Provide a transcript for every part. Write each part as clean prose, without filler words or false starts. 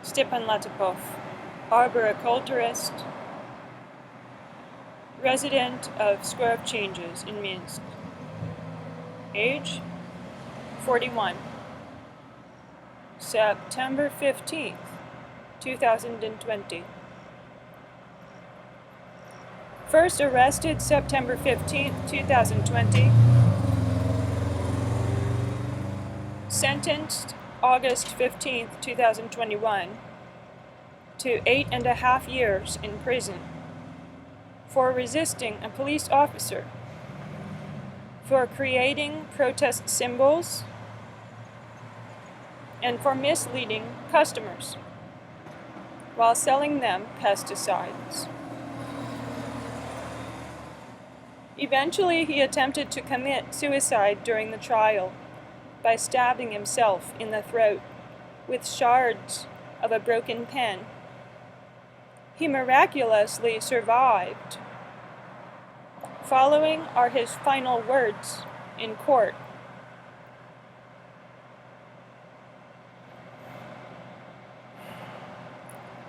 Stepan Latypov, arboriculturist, resident of Square of Changes in Minsk. Age 41. September 15th, 2020. First arrested September 15th, 2020. Sentenced August 15th, 2021 to 8.5 years in prison for resisting a police officer, for creating protest symbols, and for misleading customers while selling them pesticides. Eventually, he attempted to commit suicide during the trial by stabbing himself in the throat with shards of a broken pen. He miraculously survived. Following are his final words in court.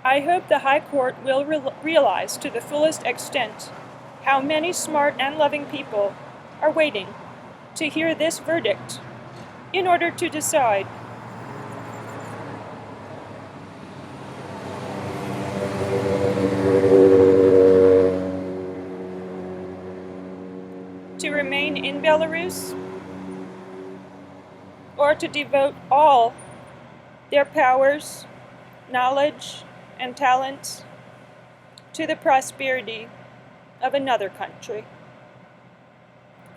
I hope the High Court will realize to the fullest extent how many smart and loving people are waiting to hear this verdict in order to decide. To remain in Belarus, or to devote all their powers, knowledge, and talents to the prosperity of another country.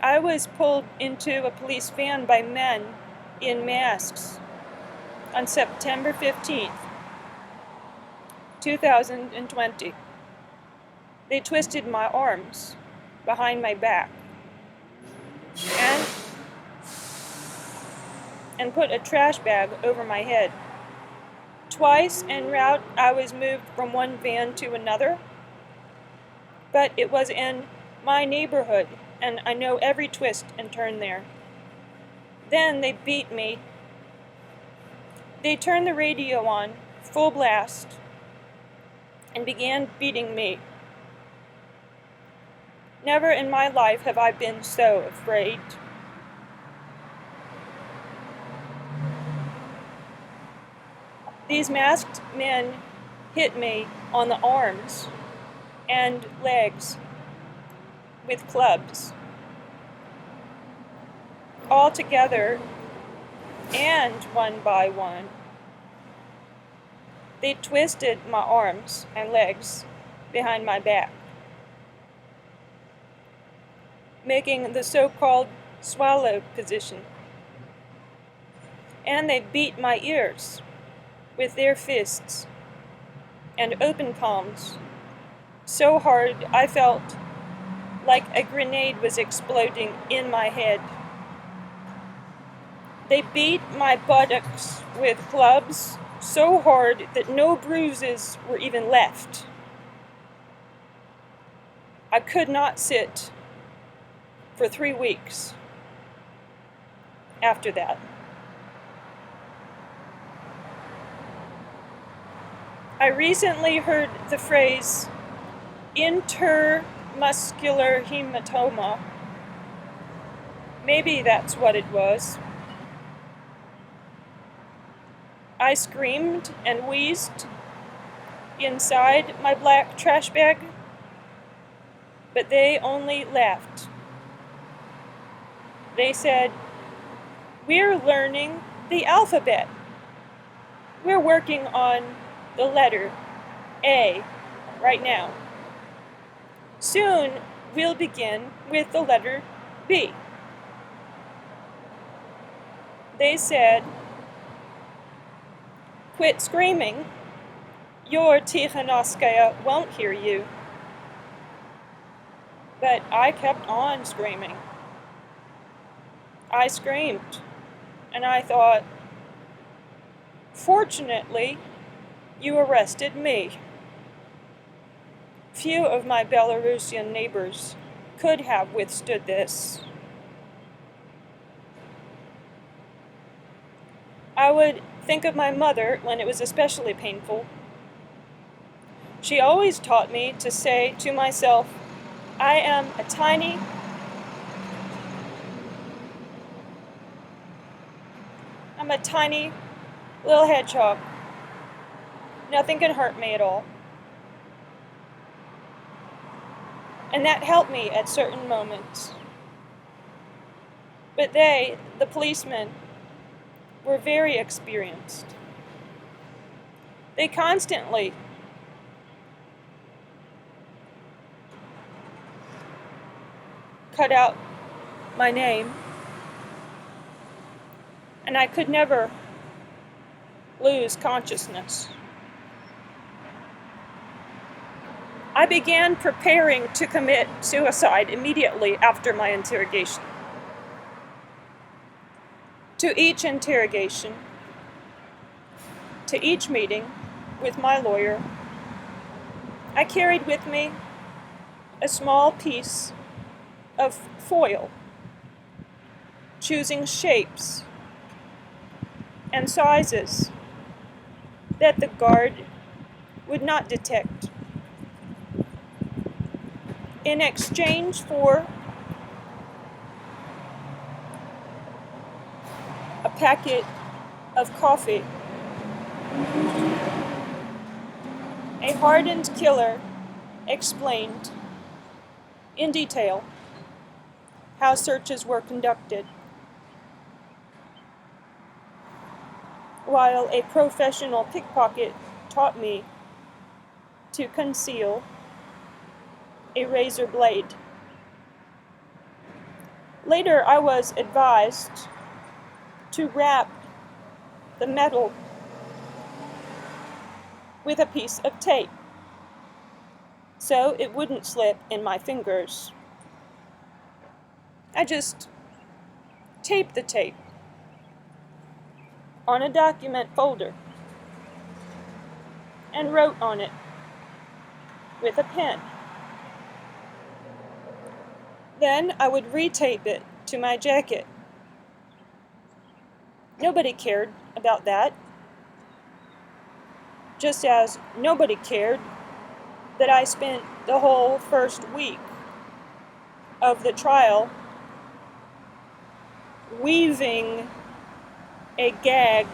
I was pulled into a police van by men in masks on September 15th, 2020. They twisted my arms behind my back and put a trash bag over my head. Twice en route, I was moved from one van to another, but it was in my neighborhood, and I know every twist and turn there. Then they beat me. They turned the radio on, full blast, and began beating me. Never in my life have I been so afraid. These masked men hit me on the arms and legs with clubs, all together and one by one. They twisted my arms and legs behind my back, making the so-called swallow position. And they beat my ears with their fists and open palms so hard I felt like a grenade was exploding in my head. They beat my buttocks with clubs so hard that no bruises were even left. I could not sit for 3 weeks after that. I recently heard the phrase intermuscular hematoma. Maybe that's what it was. I screamed and wheezed inside my black trash bag, but they only laughed. They said, "We're learning the alphabet. We're working on the letter A right now. Soon we'll begin with the letter B." They said, "Quit screaming. Your Tikhanovskaya won't hear you." But I kept on screaming. I screamed, and I thought, fortunately, you arrested me. Few of my Belarusian neighbors could have withstood this. I would think of my mother when it was especially painful. She always taught me to say to myself, I am a tiny little hedgehog. Nothing can hurt me at all. And that helped me at certain moments. But they, the policemen, were very experienced. They constantly cut out my name, and I could never lose consciousness. I began preparing to commit suicide immediately after my interrogation. To each interrogation, to each meeting with my lawyer, I carried with me a small piece of foil, choosing shapes and sizes that the guard would not detect. In exchange for a packet of coffee, a hardened killer explained in detail how searches were conducted, while a professional pickpocket taught me to conceal a razor blade. Later, I was advised to wrap the metal with a piece of tape so it wouldn't slip in my fingers. I just taped the tape on a document folder and wrote on it with a pen. Then I would retape it to my jacket. Nobody cared about that, just as nobody cared that I spent the whole first week of the trial weaving a gag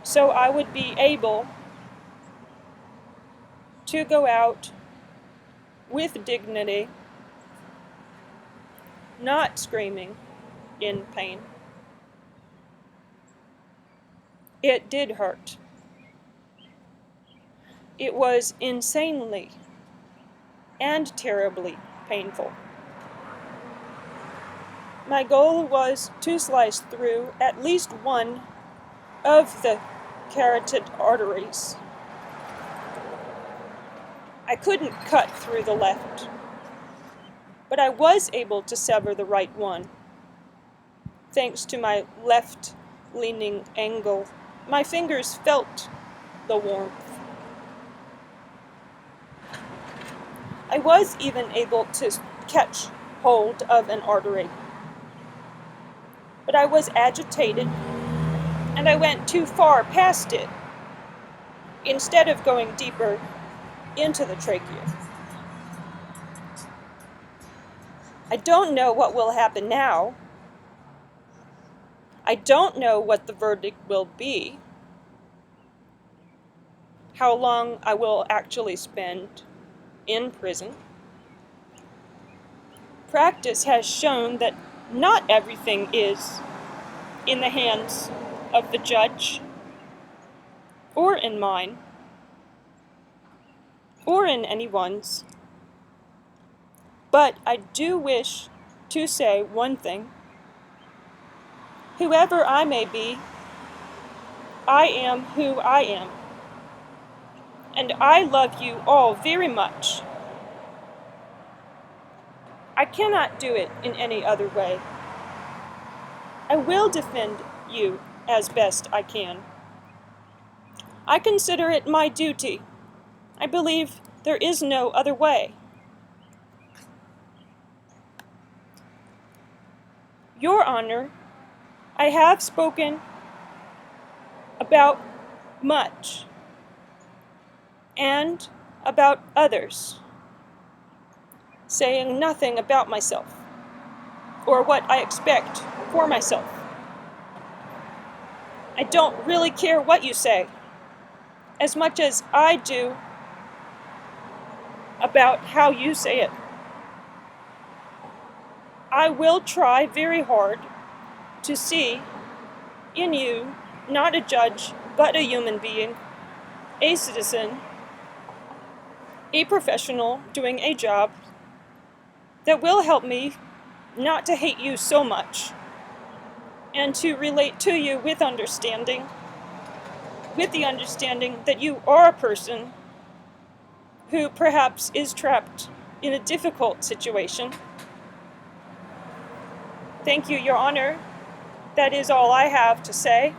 so I would be able to go out with dignity, not screaming in pain. It did hurt. It was insanely and terribly painful. My goal was to slice through at least one of the carotid arteries. I couldn't cut through the left, but I was able to sever the right one, thanks to my left-leaning angle. My fingers felt the warmth. I was even able to catch hold of an artery, but I was agitated and I went too far past it instead of going deeper into the trachea. I don't know what will happen now. I don't know what the verdict will be, how long I will actually spend in prison. Practice has shown that not everything is in the hands of the judge, or in mine, or in anyone's. But I do wish to say one thing. Whoever I may be, I am who I am. And I love you all very much. I cannot do it in any other way. I will defend you as best I can. I consider it my duty. I believe there is no other way. Your Honor, I have spoken about much and about others, saying nothing about myself or what I expect for myself. I don't really care what you say, as much as I do about how you say it. I will try very hard to see in you not a judge, but a human being, a citizen, a professional doing a job that will help me not to hate you so much and to relate to you with understanding, with the understanding that you are a person who perhaps is trapped in a difficult situation. Thank you, Your Honor. That is all I have to say.